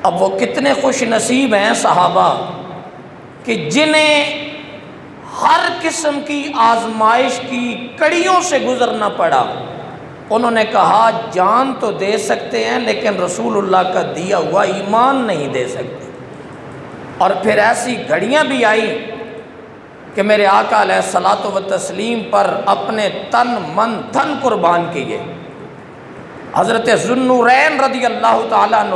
اب وہ کتنے خوش نصیب ہیں صحابہ کہ جنہیں ہر قسم کی آزمائش کی کڑیوں سے گزرنا پڑا۔ انہوں نے کہا جان تو دے سکتے ہیں لیکن رسول اللہ کا دیا ہوا ایمان نہیں دے سکتے۔ اور پھر ایسی گھڑیاں بھی آئیں کہ میرے آقا علیہ الصلاۃ والتسلیم پر اپنے تن من دھن قربان کیے۔ حضرت ذو النورین رضی اللہ تعالیٰ عنہ،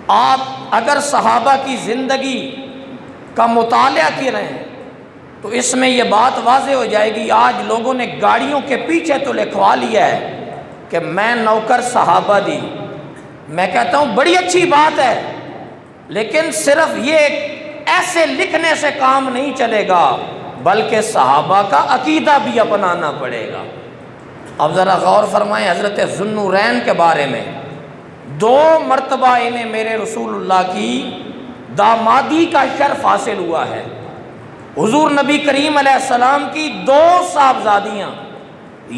آپ اگر صحابہ کی زندگی کا مطالعہ کر رہے ہیں تو اس میں یہ بات واضح ہو جائے گی۔ آج لوگوں نے گاڑیوں کے پیچھے تو لکھوا لیا ہے کہ میں نوکر صحابہ دی۔ میں کہتا ہوں بڑی اچھی بات ہے، لیکن صرف یہ ایسے لکھنے سے کام نہیں چلے گا، بلکہ صحابہ کا عقیدہ بھی اپنانا پڑے گا۔ اب ذرا غور فرمائیں حضرت ذو النورین کے بارے میں۔ 2 مرتبہ انہیں میرے رسول اللہ کی دامادی کا شرف حاصل ہوا ہے۔ حضور نبی کریم علیہ السلام کی 2 صاحبزادیاں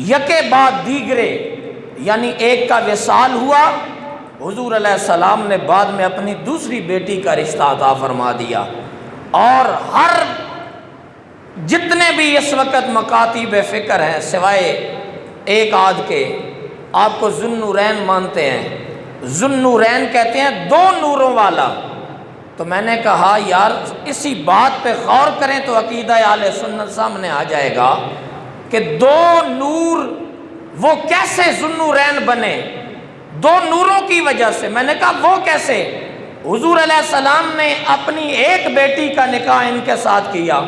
یکے بعد دیگرے، یعنی ایک کا وصال ہوا، حضور علیہ السلام نے بعد میں اپنی دوسری بیٹی کا رشتہ عطا فرما دیا۔ اور ہر جتنے بھی اس وقت مکاتب فکر ہیں سوائے ایک آدھ کے، آپ کو ذو النورین مانتے ہیں۔ ذو النورین کہتے ہیں 2 نوروں والا۔ تو میں نے کہا یار اسی بات پہ غور کریں تو عقیدہ اہل سنت سامنے آ جائے گا کہ 2 نور وہ کیسے ذو النورین بنے، 2 نوروں کی وجہ سے۔ میں نے کہا وہ کیسے؟ حضور علیہ السلام نے اپنی ایک بیٹی کا نکاح ان کے ساتھ کیا،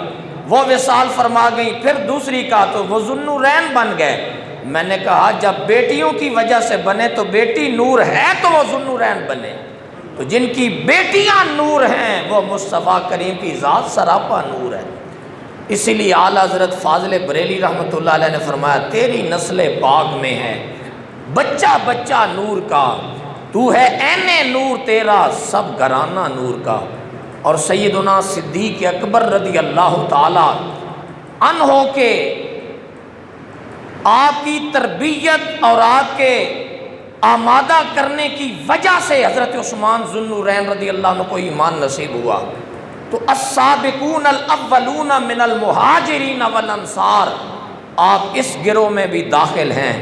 وہ وصال فرما گئی، پھر دوسری کا، تو وہ ذو النورین بن گئے۔ میں نے کہا جب بیٹیوں کی وجہ سے بنے تو بیٹی نور ہے تو وہ ذو النورین بنے، تو جن کی بیٹیاں نور ہیں وہ مصطفیٰ کریم کی ذات سراپا نور ہے۔ اسی لیے اعلیٰ حضرت فاضل بریلی رحمۃ اللہ علیہ نے فرمایا تیری نسل پاک میں ہے بچہ بچہ نور کا، تو ہے عین نور تیرا سب گھرانہ نور کا۔ اور سیدنا صدیق اکبر رضی اللہ تعالی عنہ کے آپ کی تربیت اور آپ کے آمادہ کرنے کی وجہ سے حضرت عثمان ذو النورین رضی اللہ عنہ کو ایمان نصیب ہوا۔ تو السابقون الاولون من المہاجرین والانصار، آپ اس گروہ میں بھی داخل ہیں،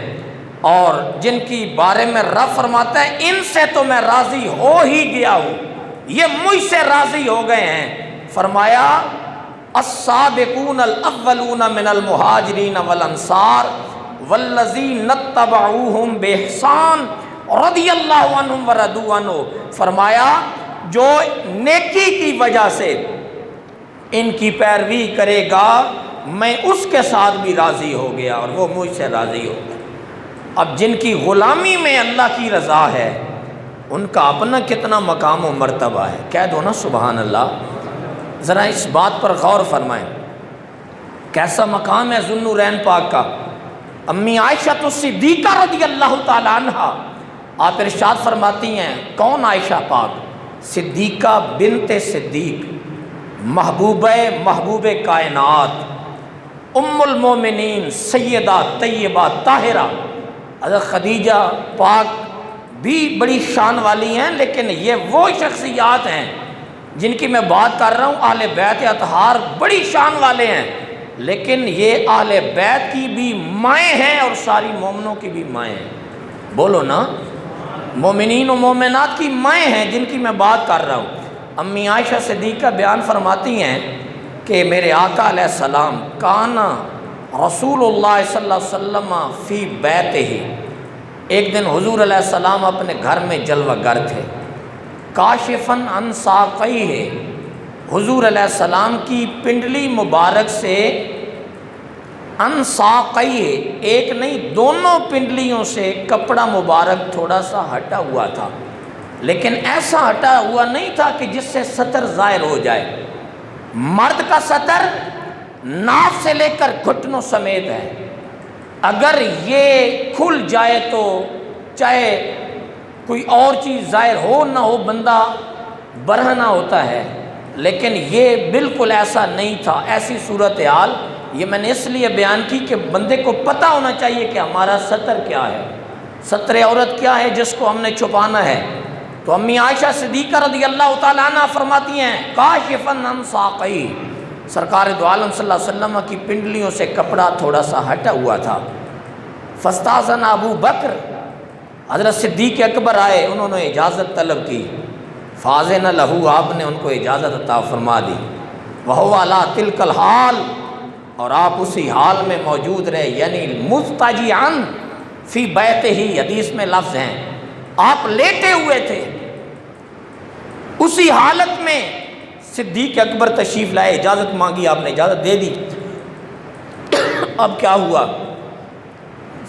اور جن کی بارے میں رب فرماتا ہے ان سے تو میں راضی ہو ہی گیا ہوں، یہ مجھ سے راضی ہو گئے ہیں۔ فرمایا السابقون الاولون من المہاجرین والانصار والذین اتبعوہم باحسان رضی اللہ عنہم ورضوا عنہ۔ فرمایا جو نیکی کی وجہ سے ان کی پیروی کرے گا میں اس کے ساتھ بھی راضی ہو گیا اور وہ مجھ سے راضی ہو گیا۔ اب جن کی غلامی میں اللہ کی رضا ہے ان کا اپنا کتنا مقام و مرتبہ ہے، کہہ دو نا سبحان اللہ۔ ذرا اس بات پر غور فرمائیں کیسا مقام ہے ذو النورین پاک کا۔ امی عائشہ صدیقہ رضی اللہ تعالی عنہا آپ ارشاد فرماتی ہیں، کون عائشہ پاک؟ صدیقہ بنت صدیق، محبوب کائنات، ام المومنین، سیدہ طیبہ طاہرہ۔ حضرت خدیجہ پاک بھی بڑی شان والی ہیں، لیکن یہ وہ شخصیات ہیں جن کی میں بات کر رہا ہوں، اہل بیت اطہار بڑی شان والے ہیں، لیکن یہ اہل بیت کی بھی مائیں ہیں اور ساری مومنوں کی بھی مائیں ہیں۔ بولو نا، مومنین و مومنات کی مائیں ہیں جن کی میں بات کر رہا ہوں۔ امی عائشہ صدیقہ بیان فرماتی ہیں کہ میرے آقا علیہ السلام کانا رسول اللہ صلی اللہ علیہ وسلم فی بیتہ، ایک دن حضور علیہ السلام اپنے گھر میں جلوہ گر تھے، کاشفاً عن ساقیہ، حضور علیہ السلام کی پنڈلی مبارک سے عن ساقیہ، ایک نہیں دونوں پنڈلیوں سے کپڑا مبارک تھوڑا سا ہٹا ہوا تھا، لیکن ایسا ہٹا ہوا نہیں تھا کہ جس سے سطر ظاہر ہو جائے۔ مرد کا سطر ناف سے لے کر گھٹنوں سمیت ہے، اگر یہ کھل جائے تو چاہے کوئی اور چیز ظاہر ہو نہ ہو بندہ برہنہ ہوتا ہے، لیکن یہ بالکل ایسا نہیں تھا۔ ایسی صورتحال یہ میں نے اس لیے بیان کی کہ بندے کو پتہ ہونا چاہیے کہ ہمارا سطر کیا ہے، سطر عورت کیا ہے جس کو ہم نے چھپانا ہے۔ تو امی عائشہ صدیقہ رضی اللہ تعالیٰ عنہ فرماتی ہیں کاشفاً عن ساقی، سرکار دو عالم صلی اللہ علیہ وسلم کی پنڈلیوں سے کپڑا تھوڑا سا ہٹا ہوا تھا۔ فاستاذن ابو بکر، حضرت صدیق اکبر آئے، انہوں نے اجازت طلب کی، فاذن لہو، آپ نے ان کو اجازت عطا فرما دی، وہو علی تلک الحال، اور آپ اسی حال میں موجود رہے، یعنی مضطجعا فی بیتہ، حدیث میں لفظ ہیں آپ لیٹے ہوئے تھے، اسی حالت میں صدیق اکبر تشریف لائے، اجازت مانگی، آپ نے اجازت دے دی۔ اب کیا ہوا؟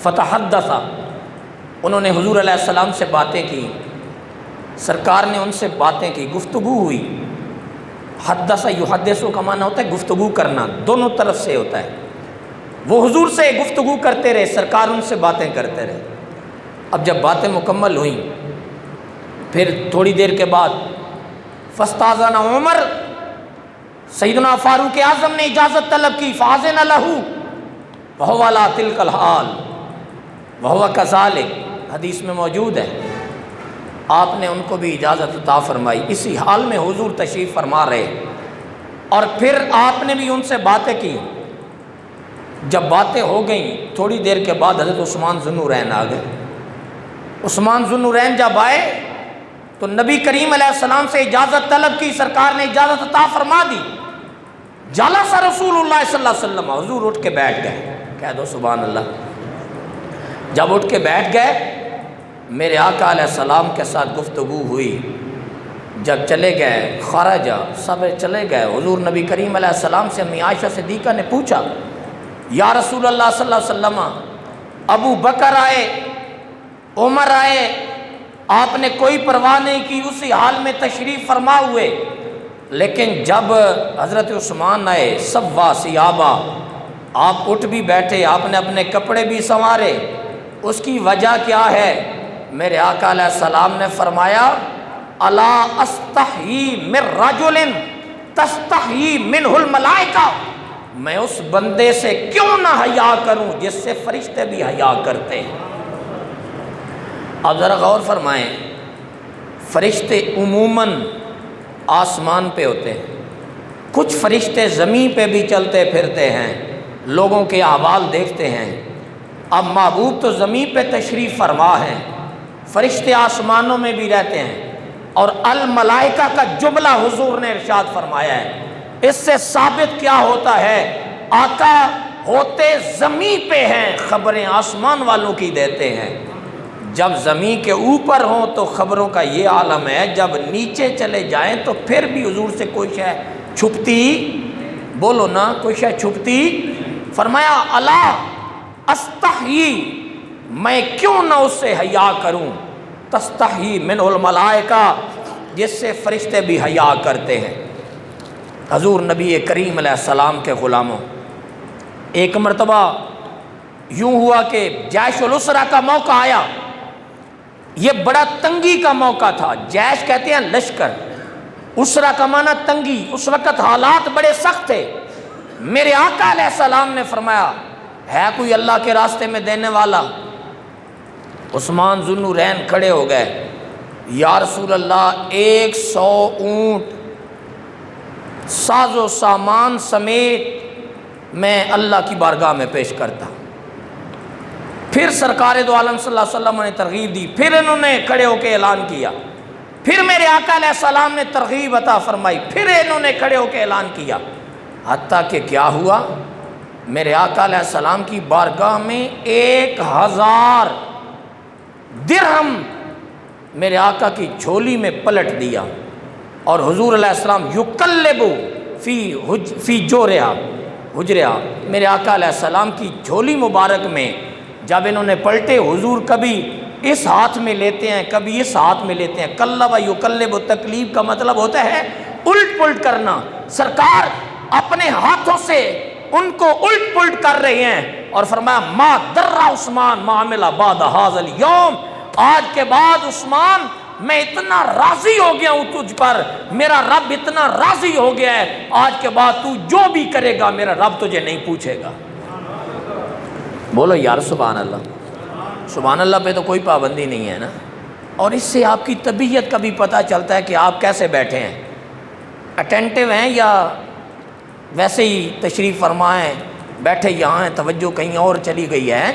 فتحدث، انہوں نے حضور علیہ السلام سے باتیں کی، سرکار نے ان سے باتیں کی، گفتگو ہوئی۔ حدث یحدث کا معنی ہوتا ہے گفتگو کرنا، دونوں طرف سے ہوتا ہے۔ وہ حضور سے گفتگو کرتے رہے، سرکار ان سے باتیں کرتے رہے۔ اب جب باتیں مکمل ہوئیں، پھر تھوڑی دیر کے بعد فاستاذن عمر، سیدنا فاروق اعظم نے اجازت طلب کی، فاذن لہ وہو علی تلک الحال وہو کذالک، حدیث میں موجود ہے، آپ نے ان کو بھی اجازت عطا فرمائی، اسی حال میں حضور تشریف فرما رہے، اور پھر آپ نے بھی ان سے باتیں کی۔ جب باتیں ہو گئیں تھوڑی دیر کے بعد حضرت عثمان ذو النورین آ گئے۔ عثمان ذو النورین جب آئے تو نبی کریم علیہ السلام سے اجازت طلب کی، سرکار نے اجازت عطا فرما دی۔ جلس رسول اللہ صلی اللہ علیہ وسلم، حضور اٹھ کے بیٹھ گئے، کہہ دو سبحان اللہ۔ جب اٹھ کے بیٹھ گئے، میرے آقا علیہ السلام کے ساتھ گفتگو ہوئی، جب چلے گئے خرج، سب چلے گئے، حضور نبی کریم علیہ السلام سے امی عائشہ صدیقہ نے پوچھا یا رسول اللہ صلی اللہ علیہ وسلم، ابو بکر آئے، عمر آئے، آپ نے کوئی پرواہ نہیں کی، اسی حال میں تشریف فرما ہوئے، لیکن جب حضرت عثمان آئے سوا ثیابا، آپ اٹھ بھی بیٹھے، آپ نے اپنے کپڑے بھی سنوارے، اس کی وجہ کیا ہے؟ میرے آقا علیہ السلام نے فرمایا الا استحیی من رجل تستحیی منہ الملائکہ، میں اس بندے سے کیوں نہ حیا کروں جس سے فرشتے بھی حیا کرتے ہیں۔ اب ذرا غور فرمائیں، فرشتے عموماً آسمان پہ ہوتے ہیں، کچھ فرشتے زمین پہ بھی چلتے پھرتے ہیں، لوگوں کے احوال دیکھتے ہیں۔ اب محبوب تو زمین پہ تشریف فرما ہیں، فرشتے آسمانوں میں بھی رہتے ہیں، اور الملائکہ کا جملہ حضور نے ارشاد فرمایا ہے۔ اس سے ثابت کیا ہوتا ہے؟ آقا ہوتے زمین پہ ہیں، خبریں آسمان والوں کی دیتے ہیں۔ جب زمین کے اوپر ہوں تو خبروں کا یہ عالم ہے، جب نیچے چلے جائیں تو پھر بھی حضور سے کوئی شے چھپتی، بولو نا، کوئی شے چھپتی؟ فرمایا الا استحیی، میں کیوں نہ اس سے حیا کروں، تستحیی منہ الملائکہ، جس سے فرشتے بھی حیا کرتے ہیں۔ حضور نبی کریم علیہ السلام کے غلاموں، ایک مرتبہ یوں ہوا کہ جیش الاسرہ کا موقع آیا، یہ بڑا تنگی کا موقع تھا، جیش کہتے ہیں لشکر، اسرہ کا معنی تنگی، اس وقت حالات بڑے سخت تھے۔ میرے آقا علیہ السلام نے فرمایا ہے کوئی اللہ کے راستے میں دینے والا؟ عثمان ذو النورین کھڑے ہو گئے، یا رسول اللہ 100 اونٹ ساز و سامان سمیت میں اللہ کی بارگاہ میں پیش کرتا۔ پھر سرکار دو عالم صلی اللہ علیہ وسلم نے ترغیب دی، پھر انہوں نے کھڑے ہو کے اعلان کیا، پھر میرے آقا علیہ السلام نے ترغیب عطا فرمائی، پھر انہوں نے کھڑے ہو کے اعلان کیا، حتیٰ کہ کیا ہوا؟ میرے آقا علیہ السلام کی بارگاہ میں 1000 درہم میرے آقا کی جھولی میں پلٹ دیا، اور حضور علیہ السلام یقلب فی جورہا حجرہا، میرے آقا علیہ السلام کی جھولی مبارک میں جب انہوں نے پلٹے، حضور کبھی اس ہاتھ میں لیتے ہیں کبھی اس ہاتھ میں لیتے ہیں، قلب یقلب، تقلیب کا مطلب ہوتا ہے الٹ پلٹ کرنا، سرکار اپنے ہاتھوں سے ان کو الٹ پلٹ کر رہے ہیں، اور فرمایا ما در عثمان ما عمل بعد ھذا اليوم، آج کے بعد عثمان میں اتنا راضی ہو گیا ہوں تجھ پر، میرا رب اتنا راضی ہو گیا ہے، آج کے بعد تو جو بھی کرے گا میرا رب تجھے نہیں پوچھے گا۔ بولو یار سبحان اللہ، سبحان اللہ پہ تو کوئی پابندی نہیں ہے نا، اور اس سے آپ کی طبیعت کا بھی پتہ چلتا ہے کہ آپ کیسے بیٹھے ہیں، اٹینٹیو ہیں یا ویسے ہی تشریف فرمائیں، بیٹھے یہاں ہیں، توجہ کہیں اور چلی گئی ہے۔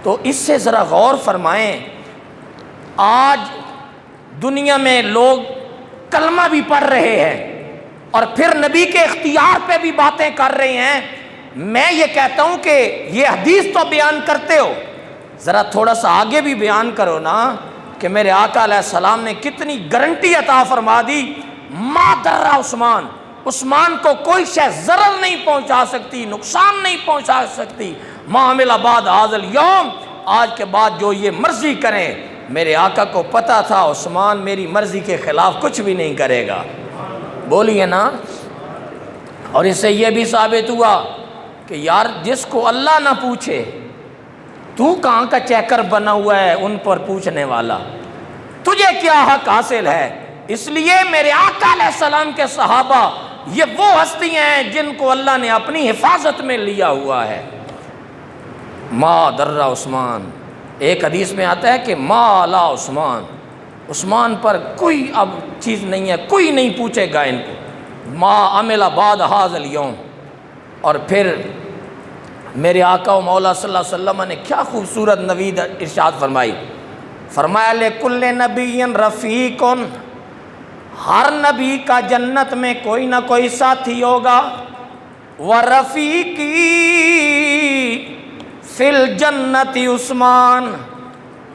تو اس سے ذرا غور فرمائیں۔ آج دنیا میں لوگ کلمہ بھی پڑھ رہے ہیں اور پھر نبی کے اختیار پہ بھی باتیں کر رہے ہیں۔ میں یہ کہتا ہوں کہ یہ حدیث تو بیان کرتے ہو، ذرا تھوڑا سا آگے بھی بیان کرو نا، کہ میرے آقا علیہ السلام نے کتنی گارنٹی عطا فرما دی، ما در عثمان، عثمان کو کوئی شے ضرر نہیں پہنچا سکتی، نقصان نہیں پہنچا سکتی، ما عمل بعد ھذا الیوم، آج کے بعد جو یہ مرضی کریں۔ میرے آقا کو پتہ تھا عثمان میری مرضی کے خلاف کچھ بھی نہیں کرے گا، بولیے نا۔ اور اس سے یہ بھی ثابت ہوا کہ یار جس کو اللہ نہ پوچھے، تو کہاں کا چیکر بنا ہوا ہے ان پر پوچھنے والا، تجھے کیا حق حاصل ہے؟ اس لیے میرے آقا علیہ السلام کے صحابہ یہ وہ ہستیاں ہیں جن کو اللہ نے اپنی حفاظت میں لیا ہوا ہے۔ ما در عثمان، ایک حدیث میں آتا ہے کہ ما علی عثمان، عثمان پر کوئی اب چیز نہیں ہے، کوئی نہیں پوچھے گا ان کو، ما عمل بعد ھذا الیوم۔ اور پھر میرے آقا و مولا صلی اللہ علیہ وسلم نے کیا خوبصورت نوید ارشاد فرمائی، فرمایا لکل نبی رفیق، ہر نبی کا جنت میں کوئی نہ کوئی ساتھی ہوگا، ورفیقی فی الجنت عثمان،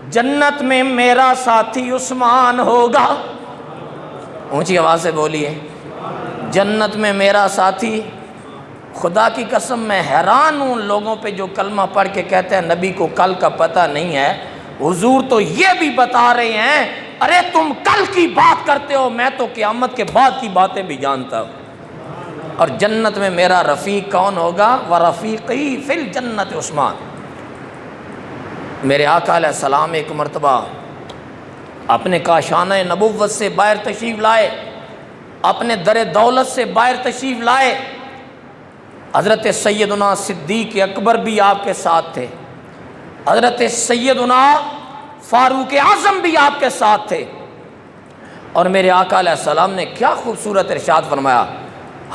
جنت میں میرا ساتھی عثمان ہوگا۔ اونچی آواز سے بولیے، جنت میں میرا ساتھی۔ خدا کی قسم میں حیران ہوں لوگوں پہ جو کلمہ پڑھ کے کہتے ہیں نبی کو کل کا پتہ نہیں ہے۔ حضور تو یہ بھی بتا رہے ہیں، ارے تم کل کی بات کرتے ہو، میں تو قیامت کے بعد کی باتیں بھی جانتا ہوں۔ اور جنت میں میرا رفیق کون ہوگا؟ وَرَفِيقِي فِي الْجَنَّةِ عثمان۔ میرے آقا علیہ السلام ایک مرتبہ اپنے کاشانہ نبوت سے باہر تشریف لائے، اپنے در دولت سے باہر تشریف لائے، حضرت سیدنا صدیق اکبر بھی آپ کے ساتھ تھے، حضرت سیدنا فاروق اعظم بھی آپ کے ساتھ تھے، اور میرے آقا علیہ السلام نے کیا خوبصورت ارشاد فرمایا،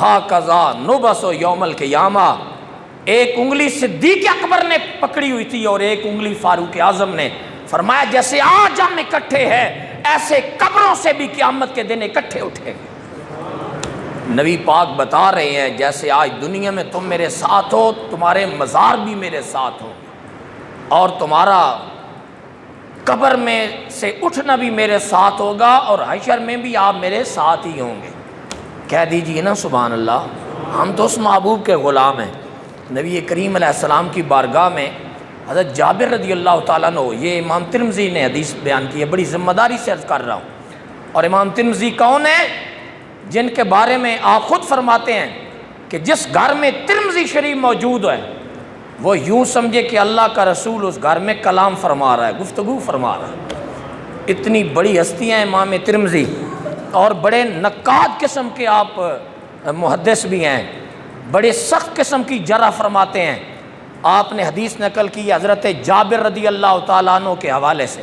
ہاکذا نبعث یوم القیامہ، ایک انگلی صدیق اکبر نے پکڑی ہوئی تھی اور ایک انگلی فاروق اعظم نے، فرمایا جیسے آج ہم اکٹھے ہیں ایسے قبروں سے بھی قیامت کے دن اکٹھے اٹھے گے۔ نبی پاک بتا رہے ہیں جیسے آج دنیا میں تم میرے ساتھ ہو، تمہارے مزار بھی میرے ساتھ ہو، اور تمہارا قبر میں سے اٹھنا بھی میرے ساتھ ہوگا، اور حشر میں بھی آپ میرے ساتھ ہی ہوں گے۔ کہہ دیجئے نا سبحان اللہ، ہم تو اس محبوب کے غلام ہیں۔ نبی کریم علیہ السلام کی بارگاہ میں حضرت جابر رضی اللہ تعالیٰ عنہ، یہ امام ترمذی نے حدیث بیان کی ہے، بڑی ذمہ داری سے عرض کر رہا ہوں۔ اور امام ترمذی کون ہیں؟ جن کے بارے میں آپ خود فرماتے ہیں کہ جس گھر میں ترمذی شریف موجود ہے وہ یوں سمجھے کہ اللہ کا رسول اس گھر میں کلام فرما رہا ہے، گفتگو فرما رہا ہے۔ اتنی بڑی ہستیاں ہیں امام ترمذی، اور بڑے نقاد قسم کے آپ محدث بھی ہیں، بڑے سخت قسم کی جرح فرماتے ہیں۔ آپ نے حدیث نقل کی حضرت جابر رضی اللہ تعالیٰ عنہ کے حوالے سے۔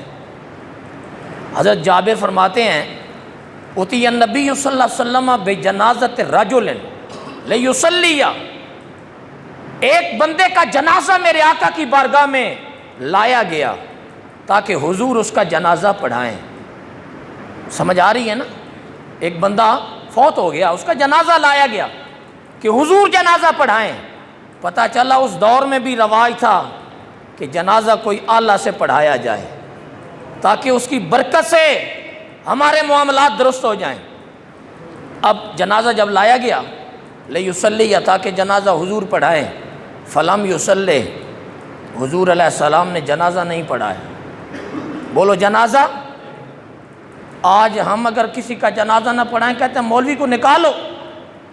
حضرت جابر فرماتے ہیں اتی النبی صلی اللہ علیہ وسلم بجنازۃ رجل لیصلی، ایک بندے کا جنازہ میرے آقا کی بارگاہ میں لایا گیا تاکہ حضور اس کا جنازہ پڑھائیں۔ سمجھ آ رہی ہے نا؟ ایک بندہ فوت ہو گیا، اس کا جنازہ لایا گیا کہ حضور جنازہ پڑھائیں۔ پتہ چلا اس دور میں بھی رواج تھا کہ جنازہ کوئی اعلیٰ سے پڑھایا جائے تاکہ اس کی برکت سے ہمارے معاملات درست ہو جائیں۔ اب جنازہ جب لایا گیا لیصلی، تاکہ جنازہ حضور پڑھائیں، فلم یصلی، حضور علیہ السلام نے جنازہ نہیں پڑھایا۔ بولو جنازہ۔ آج ہم اگر کسی کا جنازہ نہ پڑھائیں کہتے ہیں مولوی کو نکالو،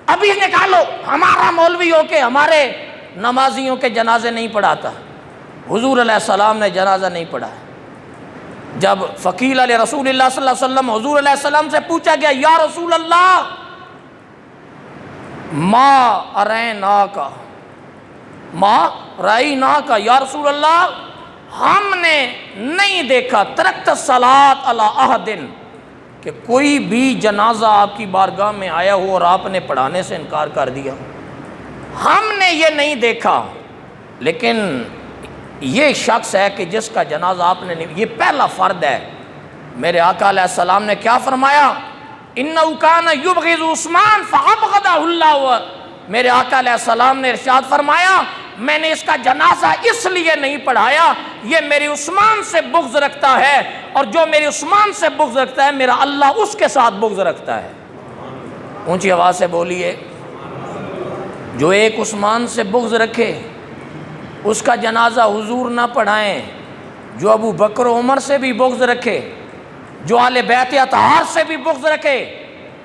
ابھی نکالو، ہمارا مولوی ہو کے ہمارے نمازیوں کے جنازے نہیں پڑھاتا۔ حضور علیہ السلام نے جنازہ نہیں پڑھایا۔ جب فقیل علیہ رسول اللہ صلی اللہ علیہ وسلم، حضور علیہ السلام سے پوچھا گیا یا رسول اللہ ما اریناکا، ما رائیناکا، یا رسول اللہ ہم نے نہیں دیکھا ترکت الصلاۃ علی احد کہ کوئی بھی جنازہ آپ کی بارگاہ میں آیا ہو اور آپ نے پڑھانے سے انکار کر دیا، ہم نے یہ نہیں دیکھا۔ لیکن یہ شخص ہے کہ جس کا جنازہ آپ نے نہیں، یہ پہلا فرد ہے۔ میرے آقا علیہ السلام نے کیا فرمایا؟ اِنَّهُ كَانَ يُبْغِضُ عثمان فَأَبْغَضَهُ اللَّهُ۔ میرے آقا علیہ السلام نے ارشاد فرمایا میں نے اس کا جنازہ اس لیے نہیں پڑھایا، یہ میرے عثمان سے بغض رکھتا ہے، اور جو میرے عثمان سے بغض رکھتا ہے میرا اللہ اس کے ساتھ بغض رکھتا ہے۔ اونچی آواز سے بولیے۔ جو ایک عثمان سے بغض رکھے اس کا جنازہ حضور نہ پڑھائیں، جو ابو بکر و عمر سے بھی بغض رکھے، جو آل بیت اطہار سے بھی بغض رکھے،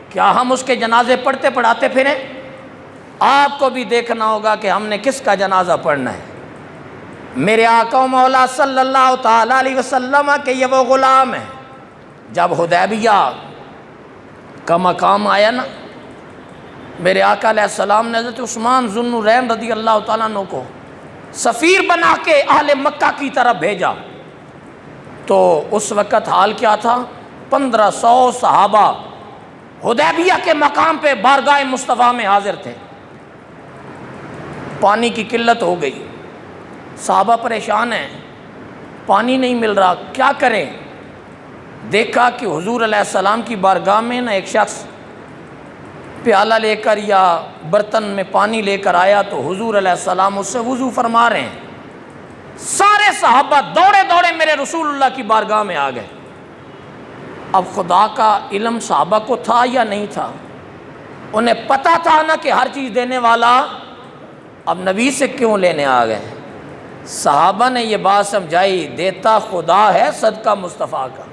کیا ہم اس کے جنازے پڑھتے پڑھاتے پھریں؟ آپ کو بھی دیکھنا ہوگا کہ ہم نے کس کا جنازہ پڑھنا ہے۔ میرے آقا و مولا صلی اللہ تعالیٰ علیہ وسلم کہ یہ وہ غلام ہے، جب حدیبیہ کا مقام آیا نا، میرے آقا علیہ السلام نے حضرت عثمان ذو النورین رضی اللہ تعالیٰ عنہ کو سفیر بنا کے اہل مکہ کی طرف بھیجا، تو اس وقت حال کیا تھا؟ 1500 صحابہ حدیبیہ کے مقام پہ بارگاہ مصطفیٰ میں حاضر تھے۔ پانی کی قلت ہو گئی، صحابہ پریشان ہیں، پانی نہیں مل رہا، کیا کریں؟ دیکھا کہ حضور علیہ السلام کی بارگاہ میں نہ ایک شخص پیالہ لے کر یا برتن میں پانی لے کر آیا، تو حضور علیہ السلام اس سے وضو فرما رہے ہیں۔ سارے صحابہ دوڑے دوڑے میرے رسول اللہ کی بارگاہ میں آ گئے۔ اب خدا کا علم صحابہ کو تھا یا نہیں تھا؟ انہیں پتہ تھا نا کہ ہر چیز دینے والا، اب نبی سے کیوں لینے آ گئے؟ صحابہ نے یہ بات سمجھائی، دیتا خدا ہے صدقہ مصطفیٰ کا،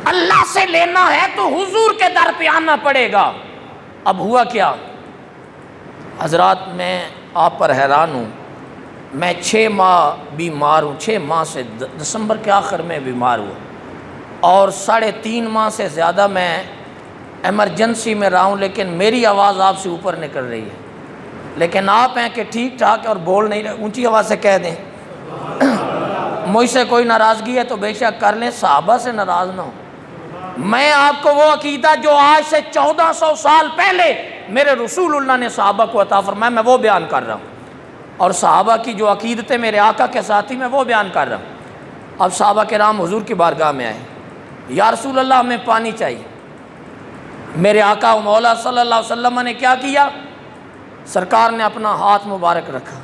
اللہ سے لینا ہے تو حضور کے در پہ آنا پڑے گا۔ اب ہوا کیا؟ حضرات میں آپ پر حیران ہوں، میں 6 ماہ بیمار ہوں، 6 ماہ سے دسمبر کے آخر میں بیمار ہوا، اور 3.5 ماہ سے زیادہ میں ایمرجنسی میں رہا ہوں، لیکن میری آواز آپ سے اوپر نکل رہی ہے، لیکن آپ ہیں کہ ٹھیک ٹھاک اور بول نہیں رہے۔ اونچی آواز سے کہہ دیں مجھ سے کوئی ناراضگی ہے تو بے شک کر لیں، صحابہ سے ناراض نہ ہو۔ میں آپ کو وہ عقیدہ جو آج سے 1400 سال پہلے میرے رسول اللہ نے صحابہ کو عطا فرمایا، میں وہ بیان کر رہا ہوں، اور صحابہ کی جو عقیدتیں میرے آقا کے ساتھی میں وہ بیان کر رہا ہوں۔ اب صحابہ کرام حضور کی بارگاہ میں آئے، یا رسول اللہ ہمیں پانی چاہیے۔ میرے آقا و مولا صلی اللہ علیہ وسلم نے کیا کیا؟ سرکار نے اپنا ہاتھ مبارک رکھا،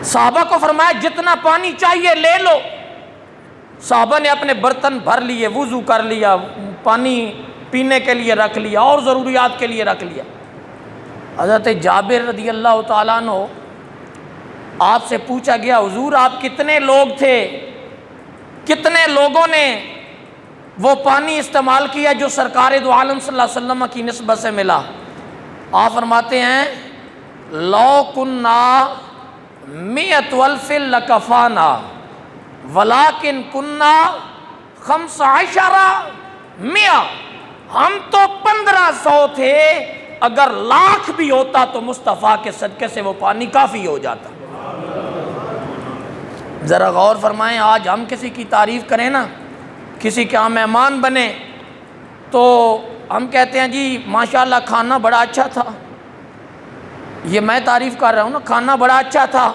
صحابہ کو فرمایا جتنا پانی چاہیے لے لو۔ صحابہ نے اپنے برتن بھر لیے، وضو کر لیا، پانی پینے کے لیے رکھ لیا اور ضروریات کے لیے رکھ لیا۔ حضرت جابر رضی اللہ تعالیٰ عنہ، آپ سے پوچھا گیا حضور آپ کتنے لوگ تھے، کتنے لوگوں نے وہ پانی استعمال کیا جو سرکار دو عالم صلی اللہ علیہ وسلم کی نسبت سے ملا؟ آپ فرماتے ہیں لو کننا 100,000 لکفانا ولیکن کننا 15,100، ہم تو 1500 تھے، اگر 1,00,000 بھی ہوتا تو مصطفیٰ کے صدقے سے وہ پانی کافی ہو جاتا۔ ذرا غور فرمائیں، آج ہم کسی کی تعریف کریں نا، کسی کے ہم مہمان بنے تو ہم کہتے ہیں جی ماشاءاللہ کھانا بڑا اچھا تھا، یہ میں تعریف کر رہا ہوں نا، کھانا بڑا اچھا تھا،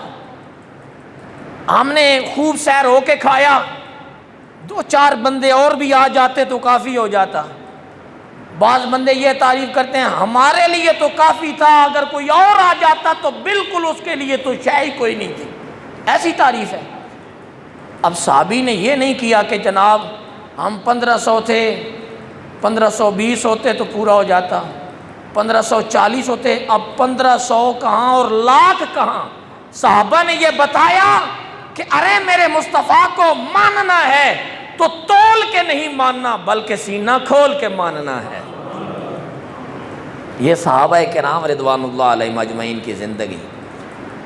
ہم نے خوب سیر ہو کے کھایا، 2-4 بندے اور بھی آ جاتے تو کافی ہو جاتا۔ بعض بندے یہ تعریف کرتے ہیں ہمارے لیے تو کافی تھا، اگر کوئی اور آ جاتا تو بالکل اس کے لیے تو شے ہی کوئی نہیں تھی، ایسی تعریف ہے۔ اب صحابی نے یہ نہیں کیا کہ جناب ہم 1500 تھے، 1520 ہوتے تو پورا ہو جاتا، 1540 ہوتے، اب 1500 کہاں اور 1,00,000 کہاں۔ صحابہ نے یہ بتایا کہ ارے میرے مصطفیٰ کو ماننا ہے تو تول کے نہیں ماننا بلکہ سینہ کھول کے ماننا ہے۔ یہ صحابہ کرام رضوان اللہ علیہم اجمعین کی زندگی۔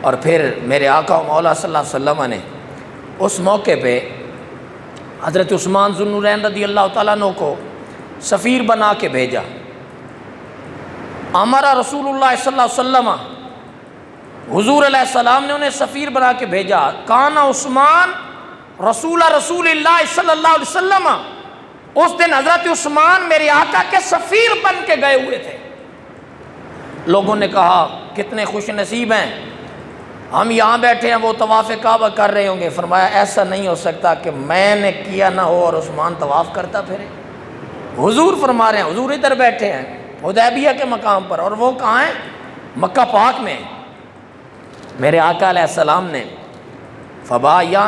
اور پھر میرے آقا و مولا صلی اللہ علیہ وسلم نے اس موقع پہ حضرت عثمان ذو النورین رضی اللہ تعالیٰ عنہ کو سفیر بنا کے بھیجا۔ ہمارا رسول اللہ صلی اللہ علیہ وسلم حضور علیہ السلام نے انہیں سفیر بنا کے بھیجا. کانا عثمان رسول اللہ صلی اللہ علیہ وسلم. اس دن حضرت عثمان میرے آقا کے سفیر بن کے گئے ہوئے تھے. لوگوں نے کہا کتنے خوش نصیب ہیں, ہم یہاں بیٹھے ہیں, وہ طواف کعبہ کر رہے ہوں گے. فرمایا ایسا نہیں ہو سکتا کہ میں نے کیا نہ ہو اور عثمان طواف کرتا پھرے. حضور فرما رہے ہیں, حضور ادھر بیٹھے ہیں حدیبیہ کے مقام پر, اور وہ کہاں ہیں؟ مکہ پاک میں. میرے آقا علیہ السلام نے فبایع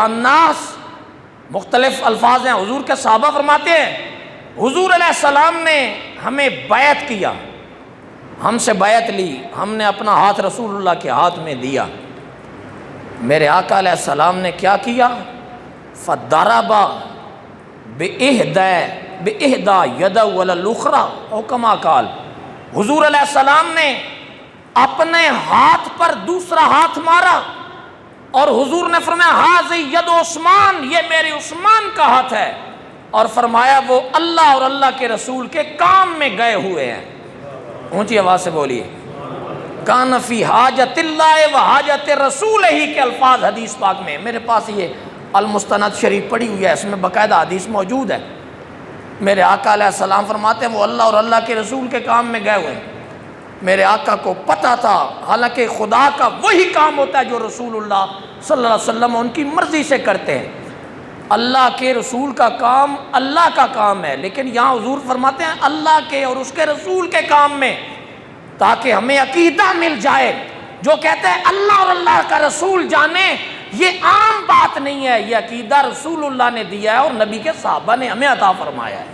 الناس, مختلف الفاظ ہیں. حضور کے صحابہ فرماتے ہیں حضور علیہ السلام نے ہمیں بیعت کیا, ہم سے بیعت لی, ہم نے اپنا ہاتھ رسول اللہ کے ہاتھ میں دیا. میرے آقا علیہ السلام نے کیا کیا؟ فضرب بإحدى يده على الأخرى او كما قال. حضور علیہ السلام نے اپنے ہاتھ پر دوسرا ہاتھ مارا اور حضور نے فرمایا ھذہ ید عثمان, یہ میرے عثمان کا ہاتھ ہے, اور فرمایا وہ اللہ اور اللہ کے رسول کے کام میں گئے ہوئے ہیں. اونچی آواز سے بولیے. کان فی حاجت اللہ و حاجت رسول ہی کے الفاظ حدیث پاک میں. میرے پاس یہ المستند شریف پڑی ہوئی ہے, اس میں باقاعدہ حدیث موجود ہے. میرے آقا علیہ السلام فرماتے ہیں وہ اللہ اور اللہ کے رسول کے کام میں گئے ہوئے ہیں. میرے آقا کو پتہ تھا, حالانکہ خدا کا وہی کام ہوتا ہے جو رسول اللہ صلی اللہ علیہ وسلم ان کی مرضی سے کرتے ہیں. اللہ کے رسول کا کام اللہ کا کام ہے, لیکن یہاں حضور فرماتے ہیں اللہ کے اور اس کے رسول کے کام میں, تاکہ ہمیں عقیدہ مل جائے. جو کہتے ہیں اللہ اور اللہ کا رسول جانے, یہ عام بات نہیں ہے, یہ عقیدہ رسول اللہ نے دیا ہے اور نبی کے صحابہ نے ہمیں عطا فرمایا ہے.